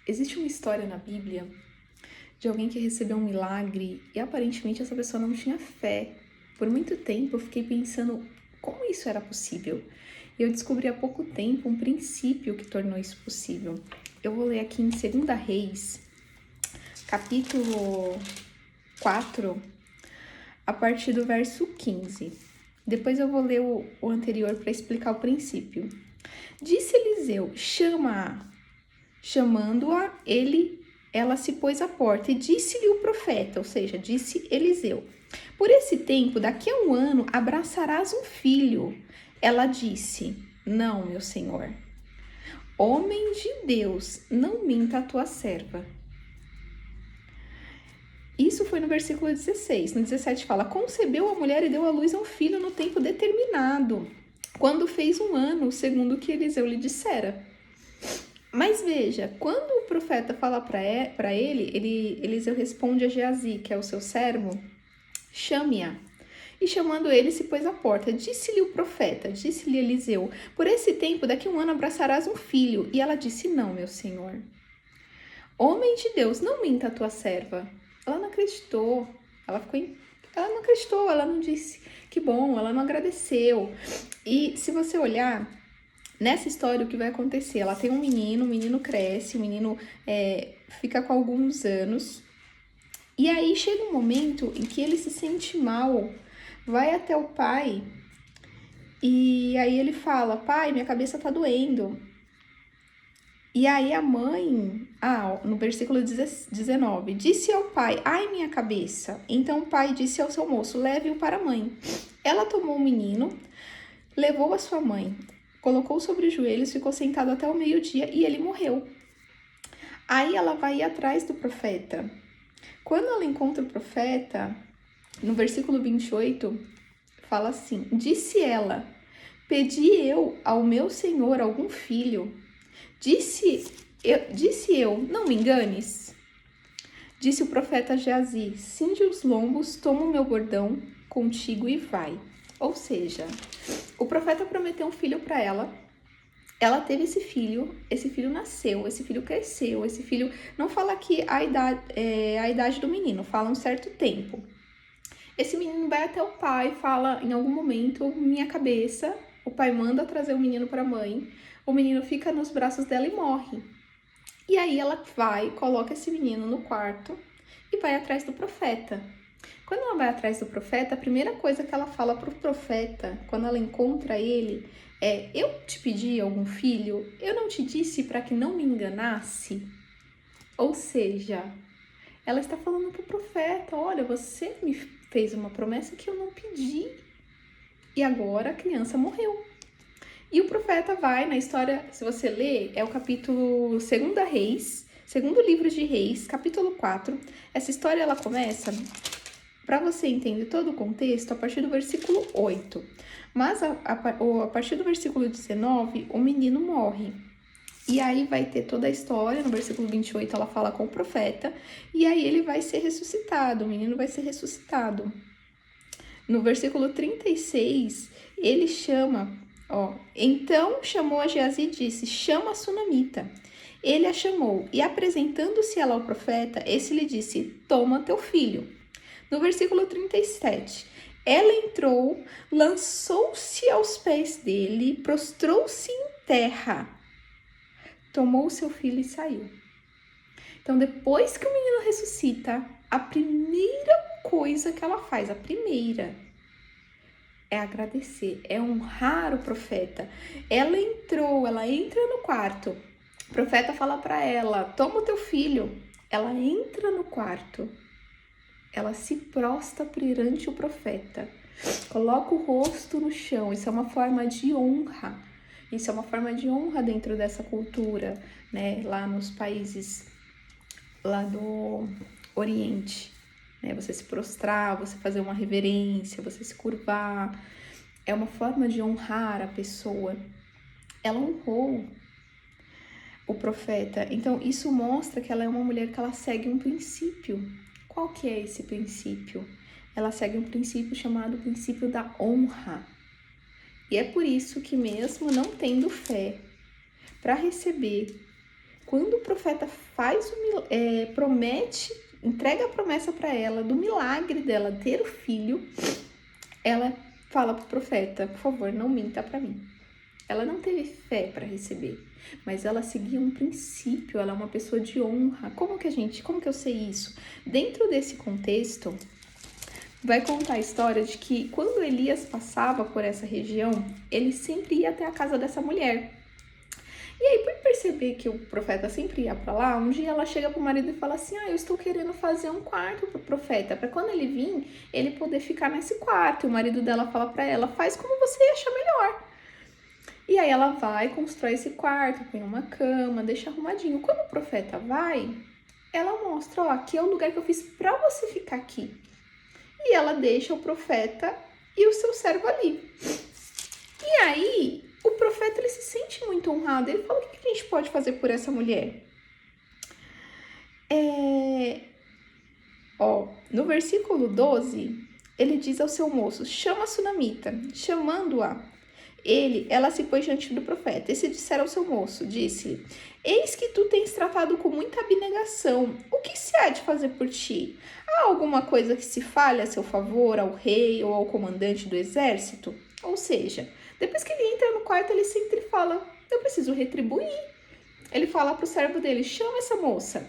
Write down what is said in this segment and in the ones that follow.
Existe uma história na Bíblia de alguém que recebeu um milagre e aparentemente essa pessoa não tinha fé. Por muito tempo eu fiquei pensando como isso era possível. E eu descobri há pouco tempo um princípio que tornou isso possível. Eu vou ler aqui em 2 Reis, capítulo 4, a partir do verso 15. Depois eu vou ler o anterior para explicar o princípio. Disse Eliseu: chama-a. Chamando-a, ela se pôs à porta e disse-lhe o profeta, ou seja, disse Eliseu: por esse tempo, daqui a um ano, abraçarás um filho. Ela disse: não, meu senhor. Homem de Deus, não minta a tua serva. Isso foi no versículo 16. No 17 fala: concebeu a mulher e deu à luz a um filho no tempo determinado, quando fez um ano, segundo o que Eliseu lhe dissera. Mas veja, quando o profeta fala para ele, Eliseu responde a Geazi, que é o seu servo: chame-a. E chamando ele, se pôs à porta. Disse-lhe o profeta, disse-lhe Eliseu: por esse tempo, daqui a um ano, abraçarás um filho. E ela disse: não, meu senhor. Homem de Deus, não minta a tua serva. Ela não acreditou. Ela não acreditou, ela não disse que bom, ela não agradeceu. E se você olhar nessa história, o que vai acontecer? Ela tem um menino, o menino cresce, o menino fica com alguns anos. E aí chega um momento em que ele se sente mal, vai até o pai e aí ele fala: pai, minha cabeça tá doendo. E aí a mãe, no versículo 19, disse ao pai: ai, minha cabeça. Então o pai disse ao seu moço: leve-o para a mãe. Ela tomou o menino, levou a sua mãe, colocou sobre os joelhos, ficou sentado até o meio-dia e ele morreu. Aí ela vai atrás do profeta. Quando ela encontra o profeta, no versículo 28, fala assim: disse ela: pedi eu ao meu senhor algum filho? Disse eu, não me enganes. Disse o profeta Geazi: cinge os lombos, toma o meu bordão contigo e vai. Ou seja, o profeta prometeu um filho para ela. Ela teve esse filho nasceu, esse filho cresceu, esse filho... Não fala aqui a idade do menino, fala um certo tempo. Esse menino vai até o pai, fala em algum momento: minha cabeça. O pai manda trazer o menino para a mãe, o menino fica nos braços dela e morre. E aí ela vai, coloca esse menino no quarto e vai atrás do profeta. Quando ela vai atrás do profeta, a primeira coisa que ela fala pro profeta, quando ela encontra ele, é: eu te pedi algum filho? Eu não te disse para que não me enganasse? Ou seja, ela está falando pro profeta: olha, você me fez uma promessa que eu não pedi. E agora a criança morreu. E o profeta vai na história, se você ler, é o capítulo 2 Reis, segundo livro de Reis, capítulo 4. Essa história ela começa, para você entender todo o contexto, a partir do versículo 8. Mas a partir do versículo 19, o menino morre. E aí vai ter toda a história, no versículo 28 ela fala com o profeta, e aí ele vai ser ressuscitado, o menino vai ser ressuscitado. No versículo 36, ele chama, então chamou a Geazi e disse: chama a sunamita. Ele a chamou, e apresentando-se ela ao profeta, esse lhe disse: toma teu filho. No versículo 37, ela entrou, lançou-se aos pés dele, prostrou-se em terra, tomou seu filho e saiu. Então, depois que o menino ressuscita, a primeira coisa que ela faz, é agradecer, é honrar o profeta. Ela entra no quarto. O profeta fala para ela: toma o teu filho. Ela entra no quarto. Ela se prostra perante o profeta. Coloca o rosto no chão. Isso é uma forma de honra. Isso é uma forma de honra dentro dessa cultura, né? Lá nos países lá do Oriente, né? Você se prostrar, você fazer uma reverência, você se curvar, é uma forma de honrar a pessoa. Ela honrou o profeta, então isso mostra que ela é uma mulher que ela segue um princípio. Qual que é esse princípio? Ela segue um princípio chamado princípio da honra. E é por isso que, mesmo não tendo fé para receber Quando o profeta promete, entrega a promessa para ela do milagre dela ter o filho, ela fala pro profeta, por favor, não minta para mim. Ela não teve fé para receber, mas ela seguia um princípio, ela é uma pessoa de honra. Como que eu sei isso? Dentro desse contexto, vai contar a história de que quando Elias passava por essa região, ele sempre ia até a casa dessa mulher. E aí, por perceber que o profeta sempre ia para lá, um dia ela chega pro marido e fala assim, eu estou querendo fazer um quarto pro profeta, para quando ele vir, ele poder ficar nesse quarto. E o marido dela fala para ela, faz como você achar melhor. E aí ela vai, constrói esse quarto, põe uma cama, deixa arrumadinho. Quando o profeta vai, ela mostra, aqui é o lugar que eu fiz para você ficar aqui. E ela deixa o profeta e o seu servo ali. E aí, o profeta ele se sente muito honrado. Ele fala, o que a gente pode fazer por essa mulher? No versículo 12, ele diz ao seu moço, chama a sunamita. Chamando-a, ela se pôs diante do profeta. E se disser ao seu moço, disse-lhe, eis que tu tens tratado com muita abnegação. O que se há de fazer por ti? Há alguma coisa que se fale a seu favor, ao rei ou ao comandante do exército? Ou seja, depois que ele entra no quarto, ele sempre fala, eu preciso retribuir. Ele fala para o servo dele, chama essa moça.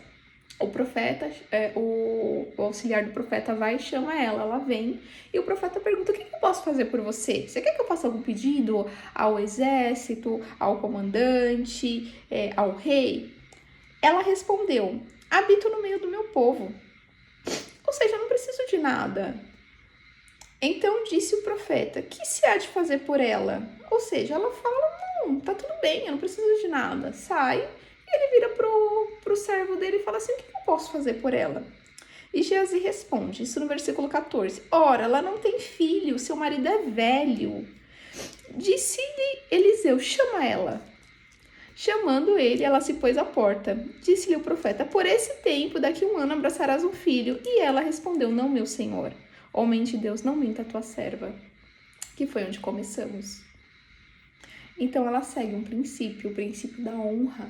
O profeta, o auxiliar do profeta vai e chama ela vem. E o profeta pergunta, o que eu posso fazer por você? Você quer que eu faça algum pedido ao exército, ao comandante, ao rei? Ela respondeu, habito no meio do meu povo. Ou seja, eu não preciso de nada. Então disse o profeta, que se há de fazer por ela? Ou seja, ela fala, não, tá tudo bem, eu não preciso de nada. Sai, e ele vira pro servo dele e fala assim, o que eu posso fazer por ela? E Geazi responde, isso no versículo 14, ora, ela não tem filho, seu marido é velho. Disse-lhe Eliseu, chama ela. Chamando ele, ela se pôs à porta. Disse-lhe o profeta, por esse tempo, daqui 1 ano, abraçarás um filho. E ela respondeu, não, meu senhor. Homem de Deus, não minta a tua serva. Que foi onde começamos. Então, ela segue um princípio, o princípio da honra.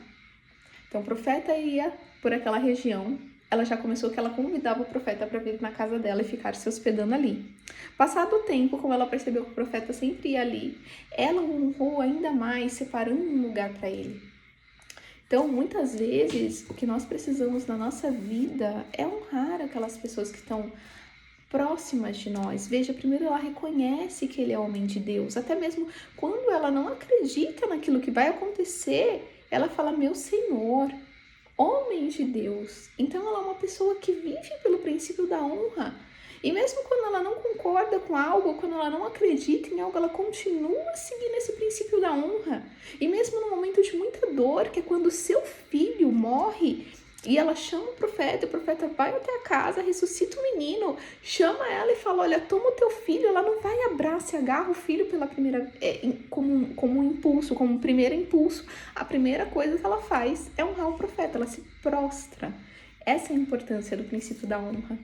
Então, o profeta ia por aquela região. Ela já começou que ela convidava o profeta para vir na casa dela e ficar se hospedando ali. Passado o tempo, como ela percebeu que o profeta sempre ia ali, ela honrou ainda mais, separando um lugar para ele. Então, muitas vezes, o que nós precisamos na nossa vida é honrar aquelas pessoas que estão próximas de nós. Veja, primeiro ela reconhece que ele é homem de Deus. Até mesmo quando ela não acredita naquilo que vai acontecer, ela fala, meu Senhor, homem de Deus. Então ela é uma pessoa que vive pelo princípio da honra. E mesmo quando ela não concorda com algo, quando ela não acredita em algo, ela continua seguindo esse princípio da honra. E mesmo no momento de muita dor, que é quando seu filho morre, e ela chama o profeta vai até a casa, ressuscita o menino, chama ela e fala, olha, toma o teu filho. Ela não vai abraça e agarra o filho pela primeira, como um impulso, como um primeiro impulso. A primeira coisa que ela faz é honrar o profeta, ela se prostra. Essa é a importância do princípio da honra.